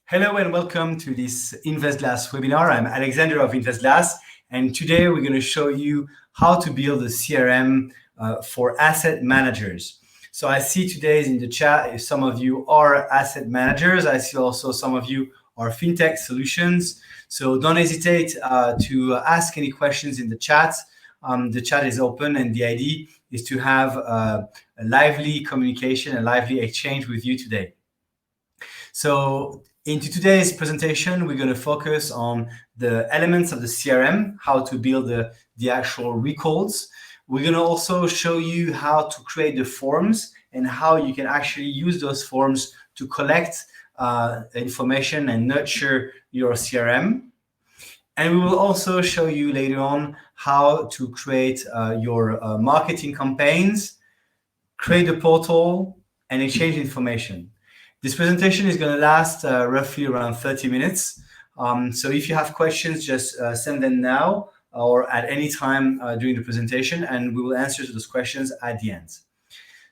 Hello and welcome to this InvestGlass webinar. I'm Alexander of InvestGlass, and today we're going to show you how to build a CRM for asset managers. So I see today in the chat if some of you are asset managers. I see also some of you are fintech solutions. So don't hesitate to ask any questions in the chat. The chat is open, and the idea is to have a lively communication, a lively exchange with you today. So into today's presentation, we're going to focus on the elements of the CRM, how to build the actual records. We're going to also show you how to create the forms and how you can actually use those forms to collect information and nurture your CRM. And we will also show you later on how to create your marketing campaigns, create a portal, and exchange information. This presentation is going to last roughly around 30 minutes. So if you have questions, just send them now or at any time during the presentation, and we will answer to those questions at the end.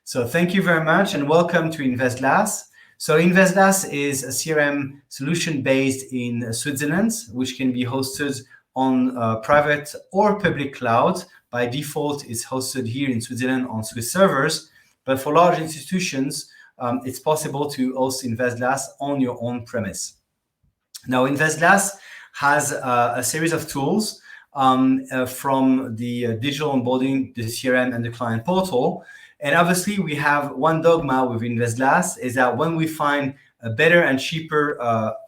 So thank you very much and welcome to InvestGlass. So InvestGlass is a CRM solution based in Switzerland, which can be hosted on private or public cloud. By default, it's hosted here in Switzerland on Swiss servers, but for large institutions, it's possible to host InvestGlass on your own premise. Now, InvestGlass has a series of tools from the digital onboarding, the CRM, and the client portal. And obviously, we have one dogma with InvestGlass is that when we find a better and cheaper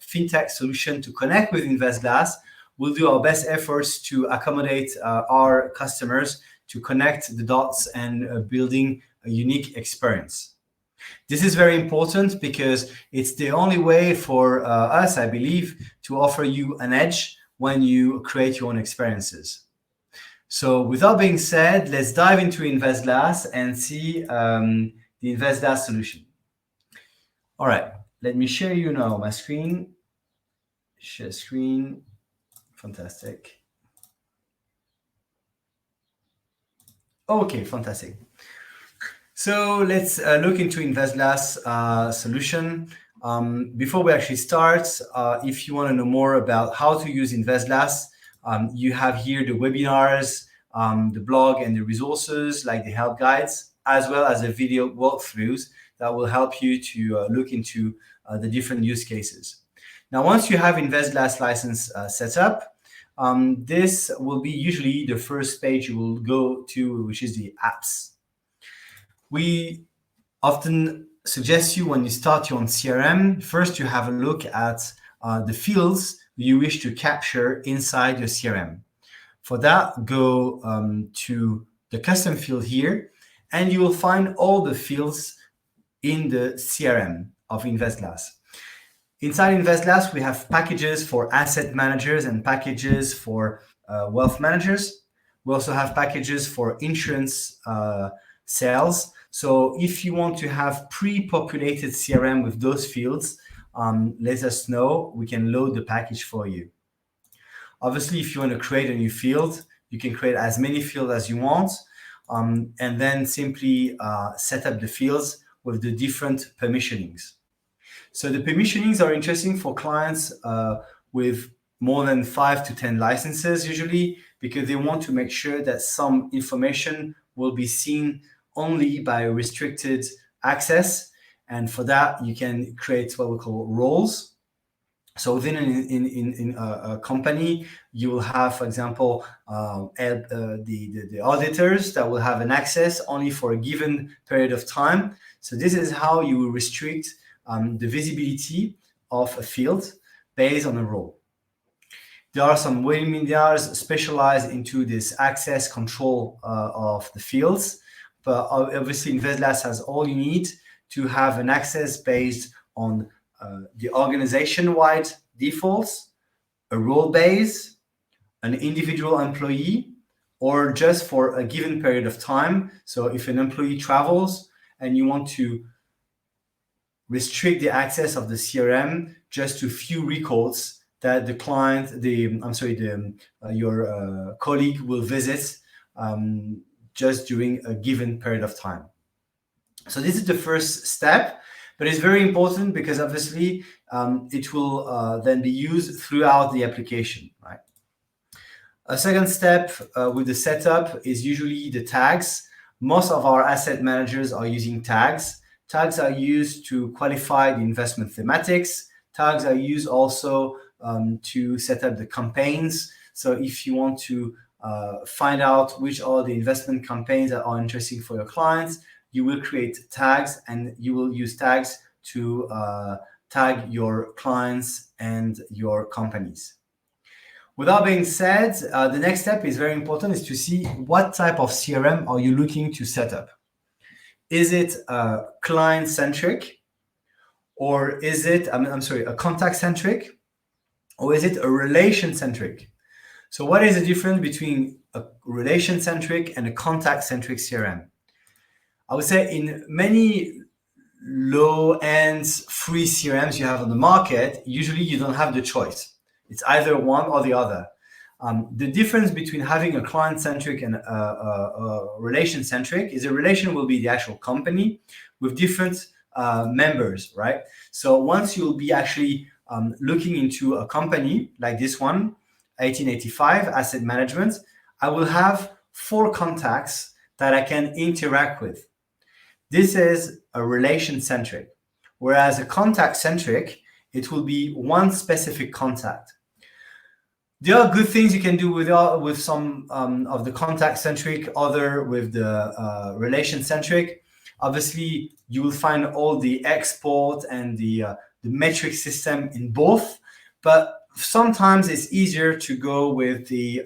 fintech solution to connect with InvestGlass, we'll do our best efforts to accommodate our customers to connect the dots and building a unique experience. This is very important because it's the only way for us, I believe, to offer you an edge when you create your own experiences. So with that being said, let's dive into InvestGlass and see the InvestGlass solution. All right, let me share you now my screen. Share screen. Fantastic. Okay, fantastic. So let's look into InvestGlass solution. Before we actually start, if you want to know more about how to use InvestGlass, you have here the webinars, the blog, and the resources like the help guides, as well as the video walkthroughs that will help you to look into the different use cases. Now, once you have InvestGlass license set up, this will be usually the first page you will go to, which is the apps. We often suggest you when you start your own CRM, first you have a look at the fields you wish to capture inside your CRM. For that, go to the custom field here, and you will find all the fields in the CRM of InvestGlass. Inside InvestGlass, we have packages for asset managers and packages for wealth managers. We also have packages for insurance sales. So if you want to have pre-populated CRM with those fields, let us know. We can load the package for you. Obviously, if you want to create a new field, you can create as many fields as you want, and then simply set up the fields with the different permissionings. So the permissionings are interesting for clients with more than 5 to 10 licenses usually, because they want to make sure that some information will be seen only by restricted access. And for that, you can create what we call roles. So within a company, you will have, for example, the auditors that will have an access only for a given period of time. So this is how you will restrict the visibility of a field based on a role. There are some webinars specialized into this access control of the fields. But obviously, InvestGlass has all you need to have an access based on the organization-wide defaults, a role base, an individual employee, or just for a given period of time. So if an employee travels and you want to restrict the access of the CRM just to few records that the client, your colleague will visit just during a given period of time. So this is the first step. But it's very important because obviously it will then be used throughout the application, right? A second step with the setup is usually the tags. Most of our asset managers are using tags. Tags are used to qualify the investment thematics. Tags are used also to set up the campaigns. So if you want to find out which are the investment campaigns that are interesting for your clients, you will create tags, and you will use tags to tag your clients and your companies. With that being said, the next step is very important, is to see what type of CRM are you looking to set up. Is it client-centric, or is it, a contact-centric, or is it a relation-centric? So what is the difference between a relation-centric and a contact-centric CRM? I would say in many low-end free CRMs you have on the market, usually you don't have the choice. It's either one or the other. The difference between having a client-centric and a relation-centric is a relation will be the actual company with different members, right? So once you'll be actually looking into a company like this one, 1885 Asset Management, I will have 4 contacts that I can interact with. This is a relation-centric, whereas a contact-centric, it will be one specific contact. There are good things you can do with some of the contact-centric, other with the relation-centric. Obviously, you will find all the export and the metric system in both, but sometimes it's easier to go with the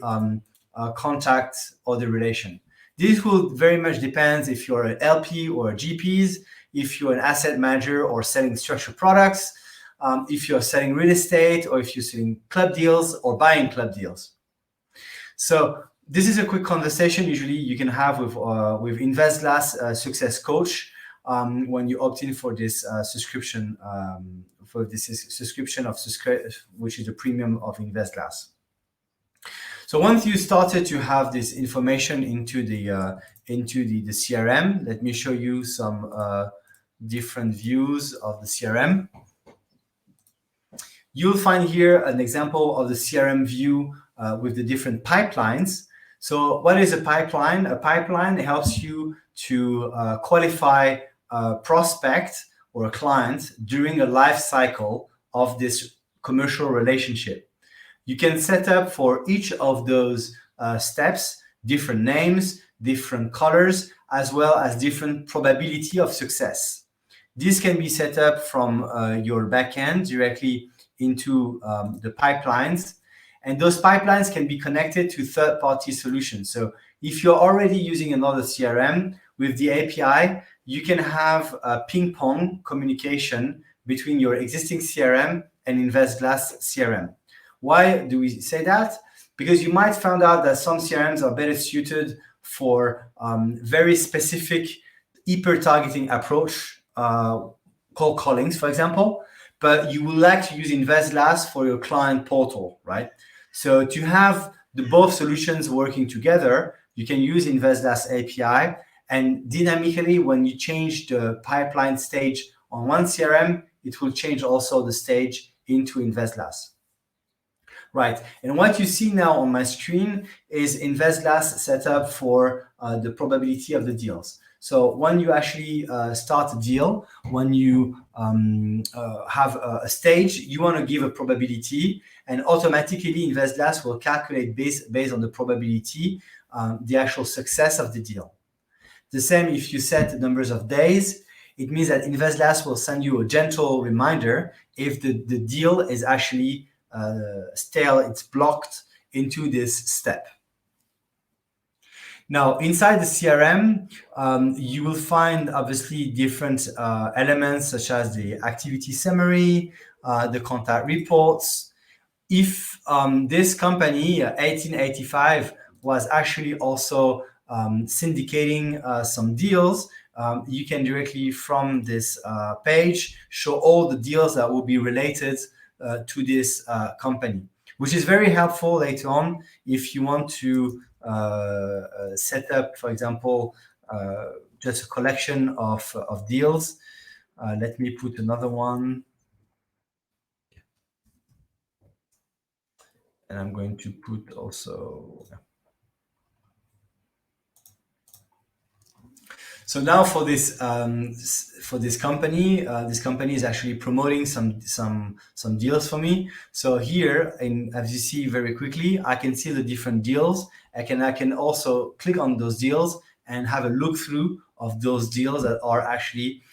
contact or the relation. This will very much depend if you're an LP or a GPs, if you're an asset manager or selling structured products, if you're selling real estate, or if you're selling club deals or buying club deals. So this is a quick conversation usually you can have with InvestGlass Success Coach when you opt in for this subscription, which is the premium of InvestGlass. So once you started to have this information into the CRM, let me show you some different views of the CRM. You'll find here an example of the CRM view with the different pipelines. So what is a pipeline? A pipeline helps you to qualify a prospect or a client during a life cycle of this commercial relationship. You can set up for each of those steps different names, different colors, as well as different probability of success. This can be set up from your backend directly into the pipelines, and those pipelines can be connected to third-party solutions. So if you're already using another CRM, with the API, you can have a ping-pong communication between your existing CRM and InvestGlass CRM. Why do we say that? Because you might find out that some CRMs are better suited for very specific hyper-targeting approach, cold callings, for example, but you would like to use InvestGlass for your client portal, right? So to have the both solutions working together, you can use InvestGlass API, and dynamically, when you change the pipeline stage on one CRM, it will change also the stage into InvestGlass. Right, and what you see now on my screen is InvestGlass set up for the probability of the deals. So when you actually start a deal, when you have a stage, you want to give a probability, and automatically InvestGlass will calculate based on the probability the actual success of the deal. The same if you set the numbers of days, it means that InvestGlass will send you a gentle reminder if the deal is actually stale, it's blocked into this step. Now, inside the CRM, you will find obviously different elements such as the activity summary, the contact reports. If this company, 1885, was actually also syndicating some deals, you can directly from this page show all the deals that will be related to this company, which is very helpful later on if you want to set up, for example, just a collection of deals. Let me put another one. And I'm going to put also. So now for this company is actually promoting some deals for me. So here, as you see very quickly, I can see the different deals. I can also click on those deals and have a look through of those deals that are actually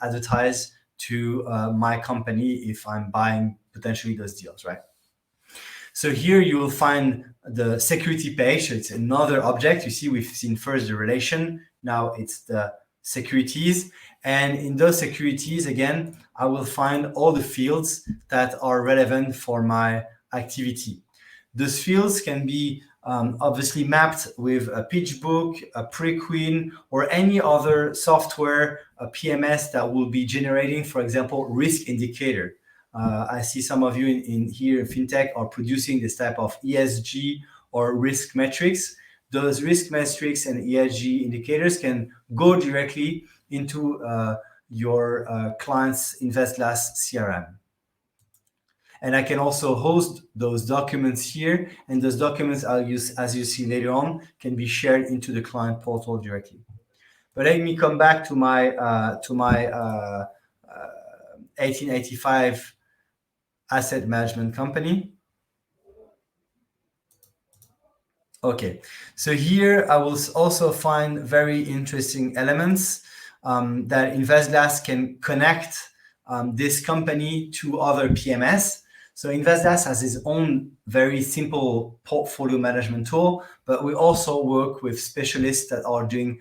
advertised to my company if I'm buying potentially those deals, right? So here you will find the security page. So it's another object. You see, we've seen first the relation. Now it's the securities. And in those securities, again, I will find all the fields that are relevant for my activity. Those fields can be obviously mapped with a pitch book, a pre-queen, or any other software, a PMS that will be generating, for example, risk indicator. I see some of you in here in fintech are producing this type of ESG or risk metrics. Those risk metrics and ESG indicators can go directly into your client's InvestGlass CRM. And I can also host those documents here, and those documents I'll use, as you see later on, can be shared into the client portal directly. But let me come back to my 1885 asset management company. Okay, so here I will also find very interesting elements that InvestGlass can connect this company to other PMS. So InvestGlass has its own very simple portfolio management tool, but we also work with specialists that are doing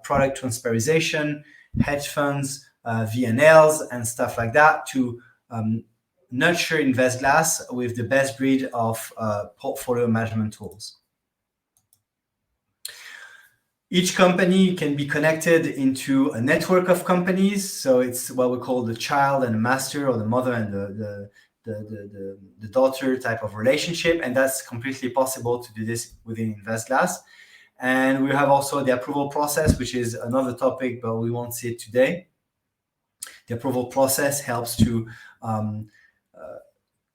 product transferization, hedge funds, VNLs, and stuff like that to nurture InvestGlass with the best breed of portfolio management tools. Each company can be connected into a network of companies. So it's what we call the child and the master, or the mother and the daughter type of relationship. And that's completely possible to do this within InvestGlass. And we have also the approval process, which is another topic, but we won't see it today. The approval process helps to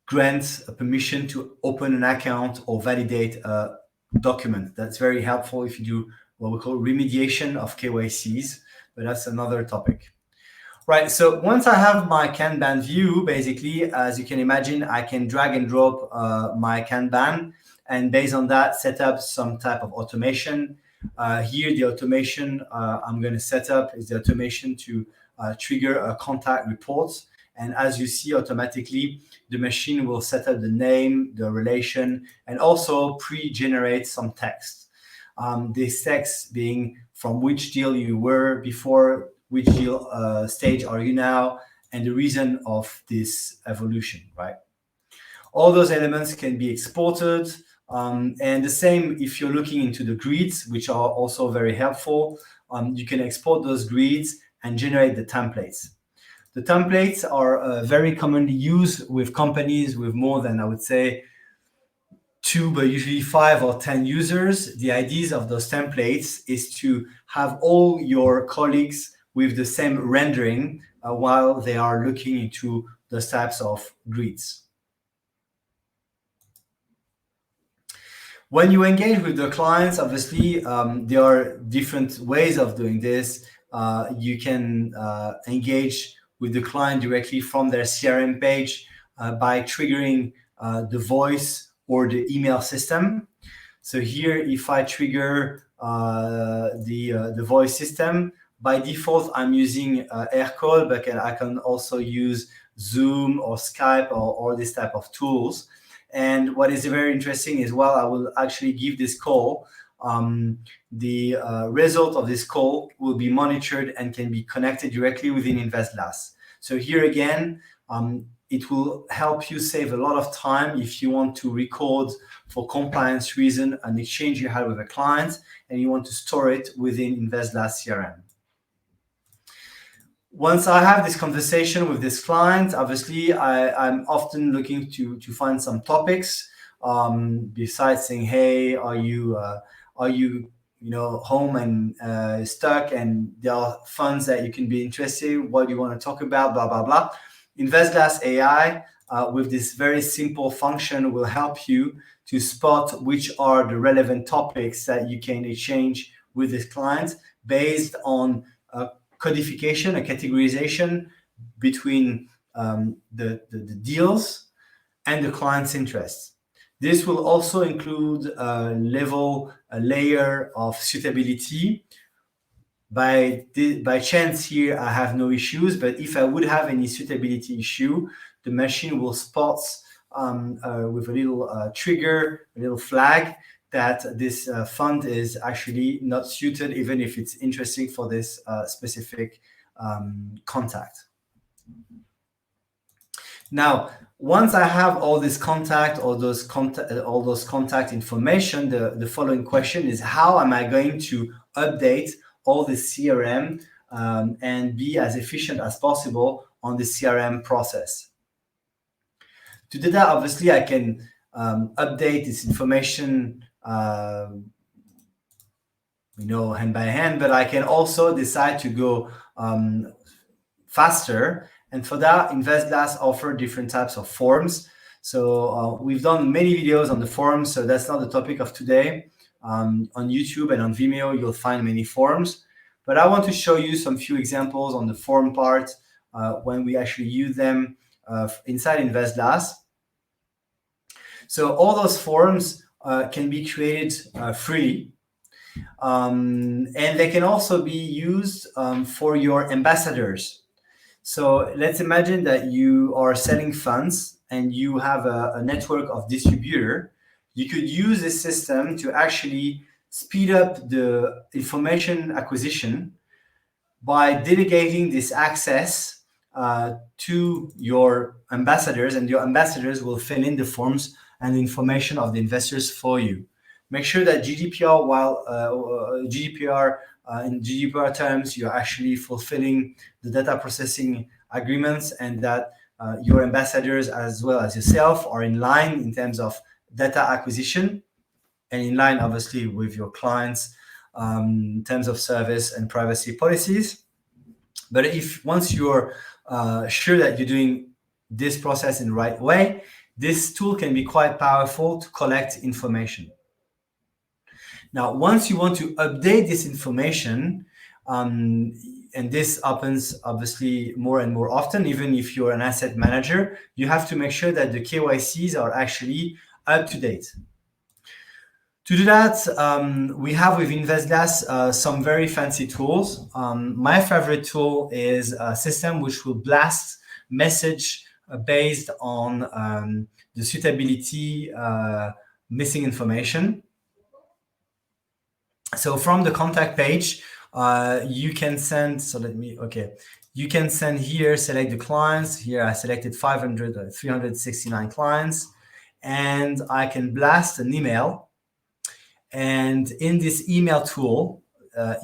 grant a permission to open an account or validate a document. That's very helpful if you do what we call remediation of KYCs, but that's another topic. Right, so once I have my Kanban view, basically, as you can imagine, I can drag and drop my Kanban, and based on that, set up some type of automation. Here, the automation I'm going to set up is the automation to trigger a contact report. And as you see, automatically, the machine will set up the name, the relation, and also pre-generate some text. This text being from which deal you were before, which deal stage are you now, and the reason of this evolution, right? All those elements can be exported. And the same if you're looking into the grids, which are also very helpful. You can export those grids and generate the templates. The templates are very commonly used with companies with more than, I would say, 2, but usually 5 or 10 users. The ideas of those templates is to have all your colleagues with the same rendering while they are looking into those types of grids. When you engage with the clients, obviously, there are different ways of doing this. You can engage with the client directly from their CRM page by triggering the voice or the email system. So here, if I trigger the voice system, by default, I'm using AirCall, but I can also use Zoom or Skype or this type of tools. And what is very interesting is, while I will actually give this call, the result of this call will be monitored and can be connected directly within InvestGlass. So here again, it will help you save a lot of time if you want to record for compliance reason an exchange you had with a client and you want to store it within InvestGlass CRM. Once I have this conversation with this client, obviously I'm often looking to find some topics besides saying, hey, are you home and stuck, and there are funds that you can be interested. What do you want to talk about? Blah blah blah. InvestGlass AI with this very simple function will help you to spot which are the relevant topics that you can exchange with this client based on codification, a categorization between the deals and the client's interests. This will also include a layer of suitability. By chance here, I have no issues, but if I would have any suitability issue, the machine will spot with a little trigger, a little flag, that this fund is actually not suited, even if it's interesting for this specific contact. Now, once I have all this contact, all those contact information, the following question is, how am I going to update all the CRM and be as efficient as possible on the CRM process? To do that, obviously, I can update this information hand by hand, but I can also decide to go faster. And for that, InvestGlass offer different types of forms. So we've done many videos on the forms, so that's not the topic of today. On YouTube and on Vimeo, you'll find many forms. But I want to show you some few examples on the form part when we actually use them inside InvestGlass. So all those forms can be created freely. And they can also be used for your ambassadors. So let's imagine that you are selling funds and you have a network of distributor. You could use this system to actually speed up the information acquisition by delegating this access to your ambassadors, and your ambassadors will fill in the forms and information of the investors for you. Make sure that GDPR, in GDPR terms, you're actually fulfilling the data processing agreements, and that your ambassadors as well as yourself are in line in terms of data acquisition, and in line, obviously, with your clients in terms of service and privacy policies. But if once you're sure that you're doing this process in the right way, this tool can be quite powerful to collect information. Now, once you want to update this information, and this happens obviously more and more often, even if you're an asset manager, you have to make sure that the KYCs are actually up to date. To do that, we have with InvestGlass some very fancy tools. My favorite tool is a system which will blast message based on the suitability missing information. So from the contact page, you can send, you can send here, select the clients. Here I selected 369 clients, and I can blast an email. And in this email tool,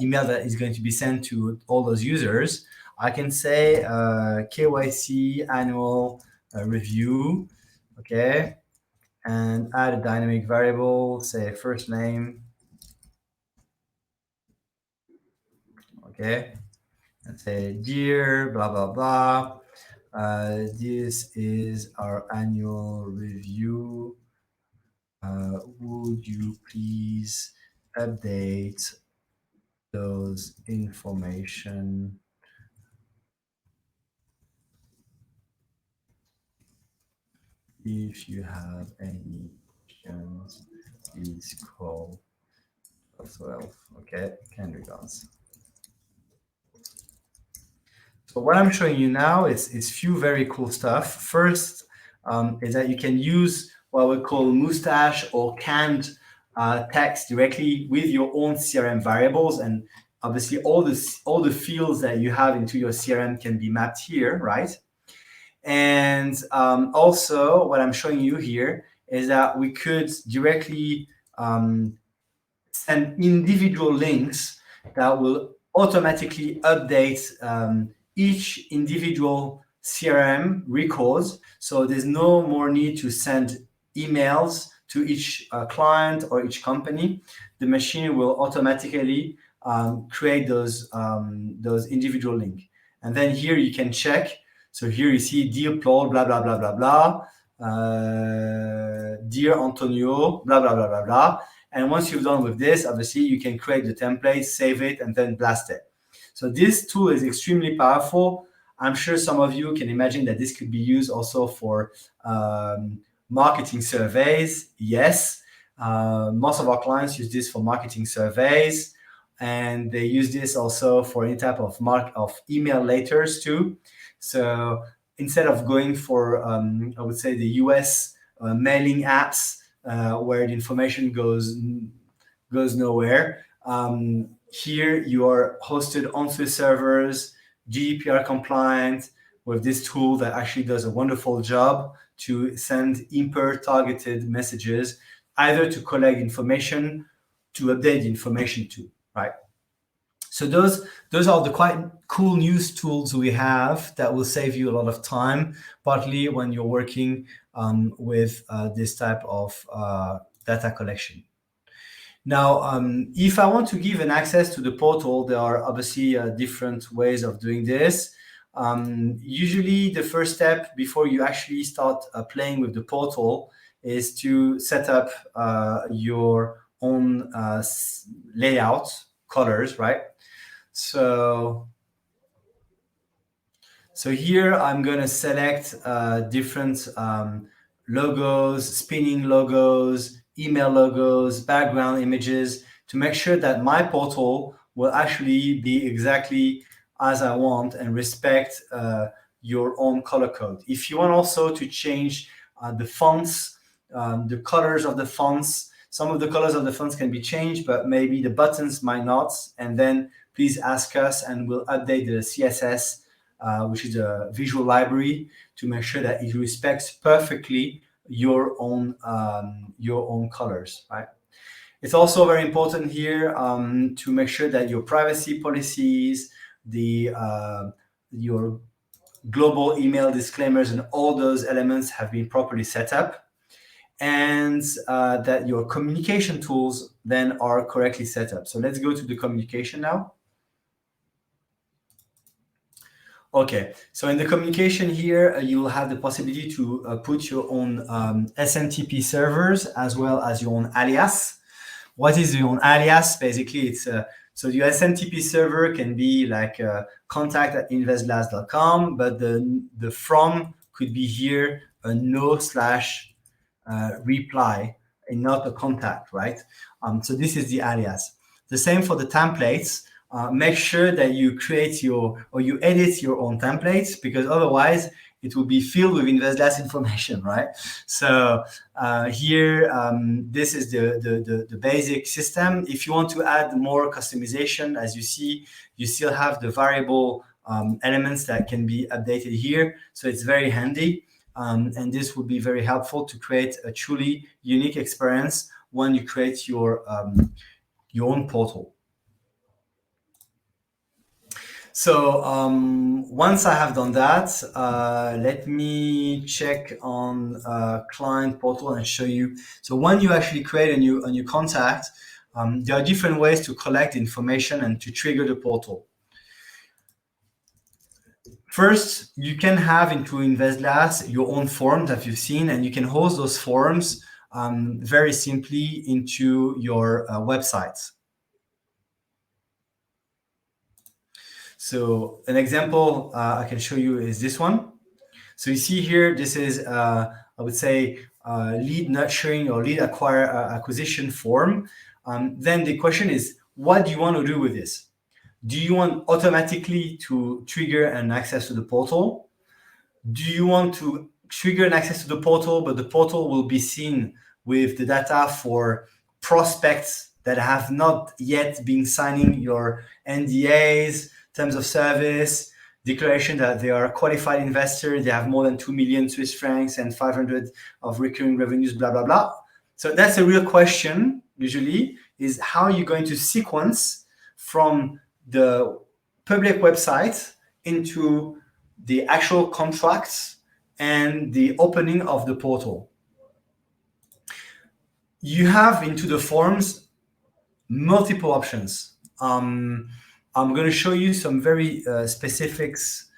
email that is going to be sent to all those users, I can say KYC annual review, okay, and add a dynamic variable, say first name, okay, and say dear blah blah blah. This is our annual review. Would you please update those information if you have any questions? Please call 12. Okay, kind regards. So what I'm showing you now is few very cool stuff. First is that you can use what we call mustache or canned text directly with your own CRM variables, and obviously all the fields that you have into your CRM can be mapped here, right? And also what I'm showing you here is that we could directly send individual links that will automatically update each individual CRM records. So there's no more need to send emails to each client or each company. the machine will automatically create those individual link. And then here you can check. So here you see dear Paul, blah, blah, blah, blah, blah. Dear Antonio, blah, blah, blah, blah, blah. And once you've done with this, obviously you can create the template, save it, and then blast it. So this tool is extremely powerful. I'm sure some of you can imagine that this could be used also for marketing surveys. Yes, most of our clients use this for marketing surveys, and they use this also for any type of email letters too. So instead of going for, I would say, the US mailing apps where the information goes nowhere, here you are hosted on Swiss servers, GDPR compliant, with this tool that actually does a wonderful job to send targeted messages, either to collect information, to update the information to, right? So those are the quite cool news tools we have that will save you a lot of time, partly when you're working with this type of data collection. Now, if I want to give an access to the portal, there are obviously different ways of doing this. Usually the first step before you actually start playing with the portal is to set up your own layout, colors, right? So here I'm going to select different logos, spinning logos, email logos, background images, to make sure that my portal will actually be exactly as I want and respect your own color code. If you want also to change the fonts, the colors of the fonts, some of the colors of the fonts can be changed, but maybe the buttons might not. And then please ask us and we'll update the CSS, which is a visual library, to make sure that it respects perfectly your own colors, right? It's also very important here to make sure that your privacy policies, your global email disclaimers, and all those elements have been properly set up, and that your communication tools then are correctly set up. So let's go to the communication now. Okay, so in the communication here, you will have the possibility to put your own SMTP servers as well as your own alias. What is your own alias? Basically, it's so your SMTP server can be like contact@investglass.com, but the from could be here a no/reply and not a contact, right? So this is the alias. The same for the templates. Make sure that you create you edit your own templates, because otherwise it will be filled with InvestGlass information, right? So here, this is the basic system. If you want to add more customization, as you see, you still have the variable elements that can be updated here. So it's very handy. And this would be very helpful to create a truly unique experience when you create your own portal. So once I have done that, let me check on client portal and show you. So when you actually create a new contact, there are different ways to collect information and to trigger the portal. First, you can have into InvestGlass your own forms that you've seen, and you can host those forms very simply into your website. So an example I can show you is this one. So you see here, this is, I would say, lead nurturing or lead acquisition form. Then the question is, what do you want to do with this? Do you want automatically to trigger an access to the portal? Do you want to trigger an access to the portal, but the portal will be seen with the data for prospects that have not yet been signing your NDAs, terms of service, declaration that they are a qualified investor, they have more than 2 million Swiss francs and 500 of recurring revenues, blah, blah, blah. So that's a real question, usually, is how you're going to sequence from the public website into the actual contracts and the opening of the portal. You have into the forms multiple options. I'm going to show you some very specifics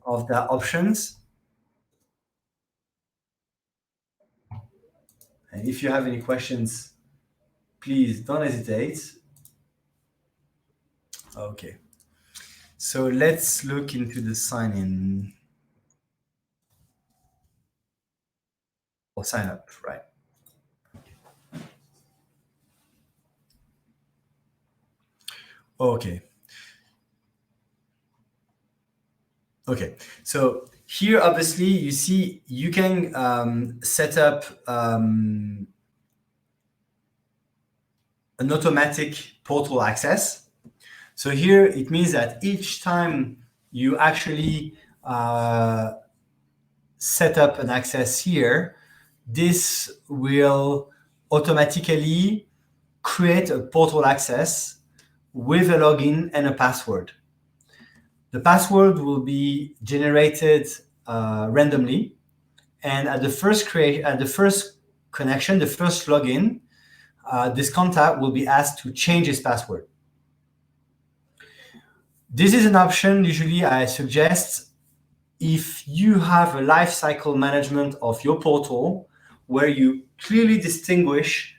of the options. And if you have any questions, please don't hesitate. Okay. So let's look into the sign-in or sign up, right? Okay. Okay. So here, obviously, you see you can set up an automatic portal access. So here it means that each time you actually set up an access here, this will automatically create a portal access with a login and a password. The password will be generated randomly, and at the first connection, the first login, this contact will be asked to change his password. This is an option usually I suggest if you have a life cycle management of your portal where you clearly distinguish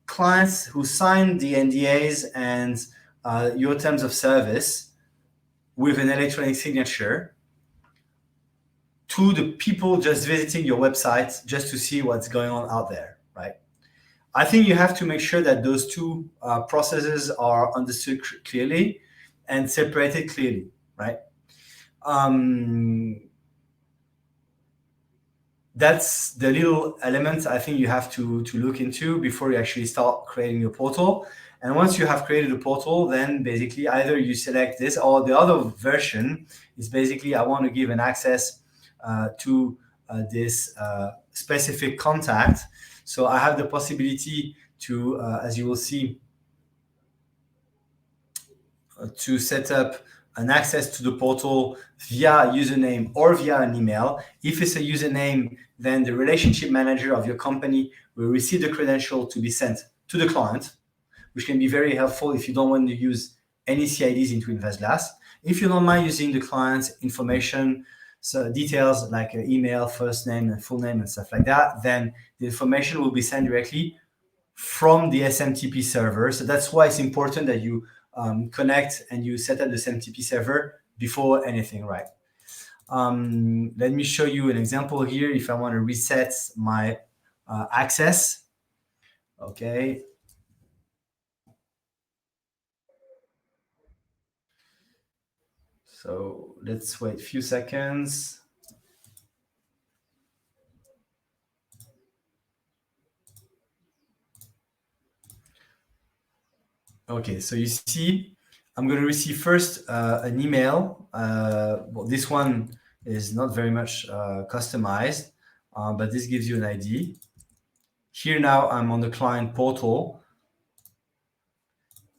clients who sign the NDAs and your terms of service with an electronic signature to the people just visiting your website just to see what's going on out there, right? I think you have to make sure that those two processes are understood clearly and separated clearly, right? That's the little elements I think you have to look into before you actually start creating your portal. And once you have created a portal, then basically either you select this, or the other version is basically I want to give an access to this specific contact. So I have the possibility to, as you will see, to set up an access to the portal via username or via an email. If it's a username, then the relationship manager of your company will receive the credential to be sent to the client, which can be very helpful if you don't want to use any CIDs into InvestGlass. If you don't mind using the client's information, so details like email, first name and full name and stuff like that, then the information will be sent directly from the SMTP server. So that's why it's important that you connect and you set up the SMTP server before anything, right? Let me show you an example here. If I want to reset my access, okay. So let's wait a few seconds. Okay, so you see, I'm going to receive first an email. Well, this one is not very much customized, but this gives you an ID. Here now I'm on the client portal,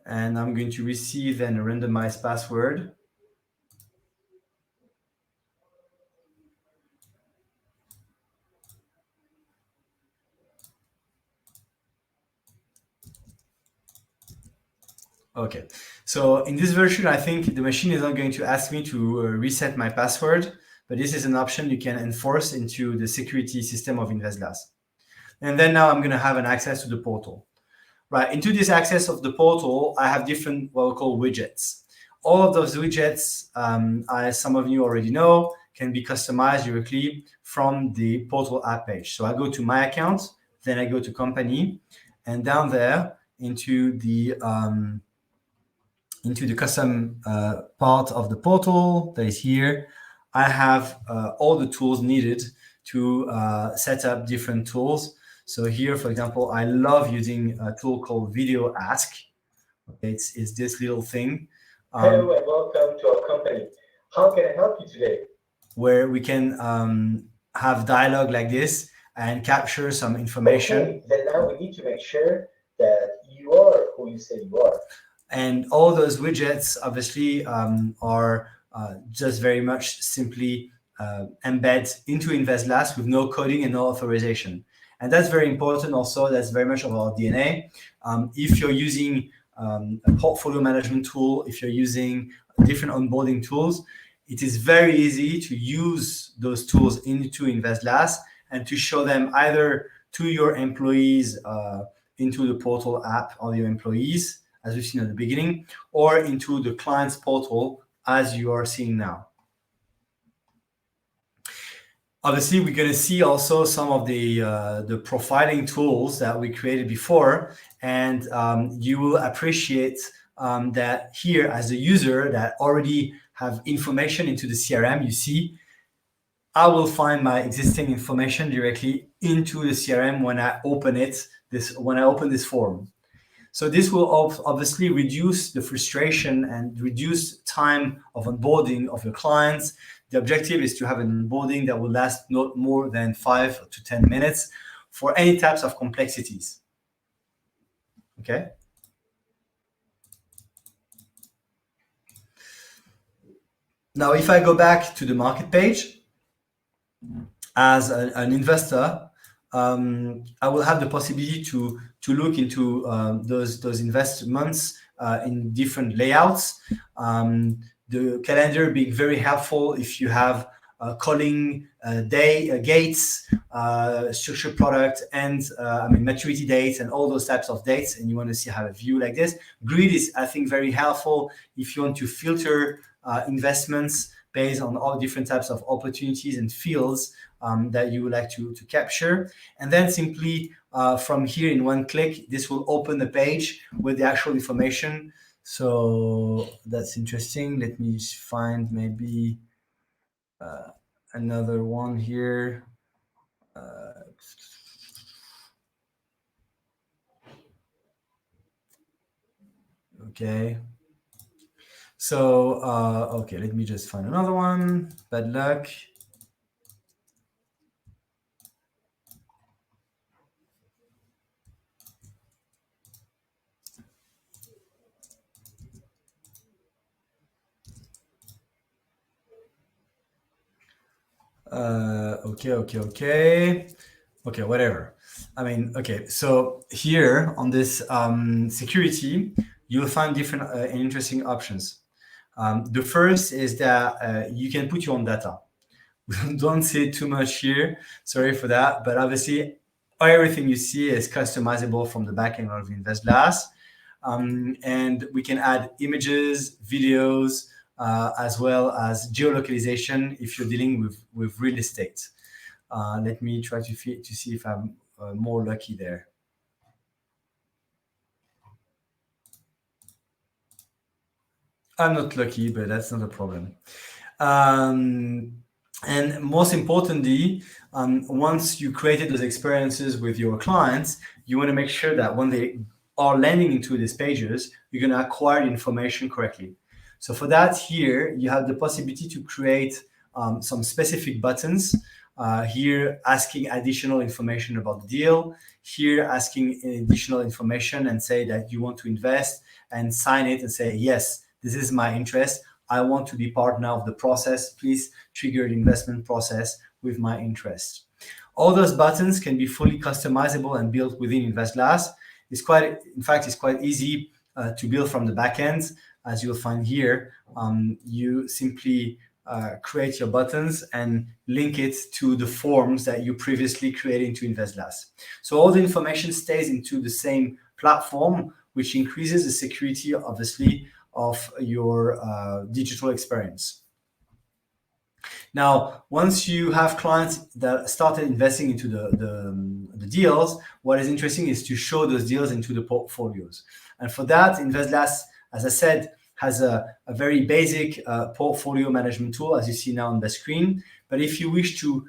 and I'm going to receive then a randomized password. Okay, so in this version, I think the machine is not going to ask me to reset my password, but this is an option you can enforce into the security system of InvestGlass. And then now I'm going to have an access to the portal. Right, into this access of the portal, I have different what we call widgets. All of those widgets, as some of you already know, can be customized directly from the portal app page. So I go to my account, then I go to company, and down there into the custom part of the portal that is here, I have all the tools needed to set up different tools. So here, for example, I love using a tool called Video Ask. Okay, it's this little thing. Hello and welcome to our company. How can I help you today? Where we can have dialogue like this and capture some information. Okay, then now we need to make sure that you are who you say you are. And all those widgets obviously are just very much simply embed into InvestGlass with no coding and no authorization. And that's very important also. That's very much of our DNA. If you're using a portfolio management tool, if you're using different onboarding tools, it is very easy to use those tools into InvestGlass and to show them either to your employees into the portal app or your employees, as we've seen at the beginning, or into the client's portal, as you are seeing now. Obviously, we're going to see also some of the profiling tools that we created before, and you will appreciate that here, as a user that already have information into the CRM, you see, I will find my existing information directly into the CRM when I open it. When I open this form. So this will obviously reduce the frustration and reduce time of onboarding of your clients. The objective is to have an onboarding that will last not more than 5 to 10 minutes for any types of complexities. Okay. Now, if I go back to the market page, as an investor, I will have the possibility to look into those investments in different layouts. The calendar being very helpful if you have calling gates, structured product, and maturity dates, and all those types of dates, and you want to have a view like this. Grid is, I think, very helpful if you want to filter investments based on all different types of opportunities and fields that you would like to capture. And then simply from here in one click, this will open the page with the actual information. So that's interesting. Let me find maybe another one here. Okay. So, okay, let me just find another one. Bad luck. Okay, whatever. Okay, so here on this security, you'll find different and interesting options. The first is that you can put your own data. Don't see too much here, sorry for that, but obviously everything you see is customizable from the backend of InvestGlass. And we can add images, videos, as well as geolocalization if you're dealing with real estate. Let me try to see if I'm more lucky there. I'm not lucky, but that's not a problem. And most importantly, once you created those experiences with your clients, you want to make sure that when they are landing into these pages, you're going to acquire the information correctly. So for that, here you have the possibility to create some specific buttons. Here asking additional information about the deal. Here asking additional information and say that you want to invest, and sign it and say, yes, this is my interest. I want to be part now of the process. Please trigger the investment process with my interest. All those buttons can be fully customizable and built within InvestGlass. It's quite easy to build from the backend. As you'll find here, you simply create your buttons and link it to the forms that you previously created into InvestGlass. So all the information stays into the same platform, which increases the security, obviously, of your digital experience. Now, once you have clients that started investing into the deals, what is interesting is to show those deals into the portfolios. And for that, InvestGlass, as I said, has a very basic portfolio management tool, as you see now on the screen. But if you wish to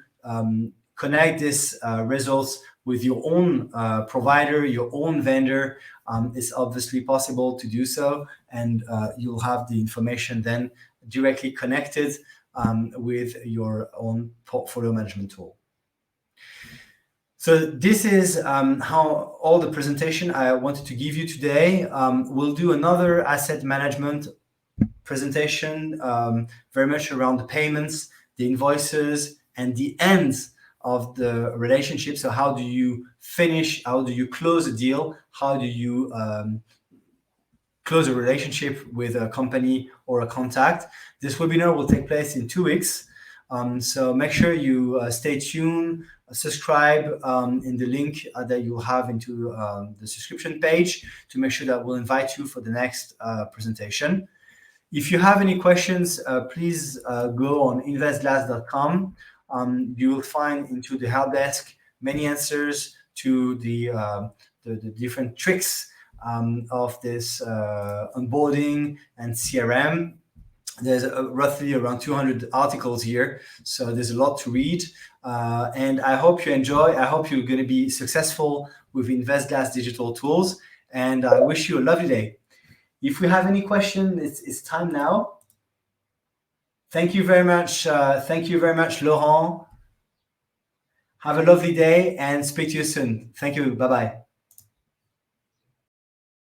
connect these results with your own provider, your own vendor, it's obviously possible to do so, and you'll have the information then directly connected with your own portfolio management tool. So this is how all the presentation I wanted to give you today. We'll do another asset management presentation, very much around the payments the invoices, and the ends of the relationship. So how do you finish? How do you close a deal? How do you close a relationship with a company or a contact? This webinar will take place in 2 weeks. So make sure you stay tuned, subscribe in the link that you'll have into the subscription page to make sure that we'll invite you for the next presentation. If you have any questions, please go on investglass.com. You will find into the help desk many answers to the different tricks of this onboarding and CRM. There's roughly around 200 articles here, so there's a lot to read. And I hope you enjoy. I hope you're going to be successful with InvestGlass digital tools, and I wish you a lovely day. If we have any question, it's time now. Thank you very much. Thank you very much, Laurent. Have a lovely day and speak to you soon. Thank you. Bye-bye.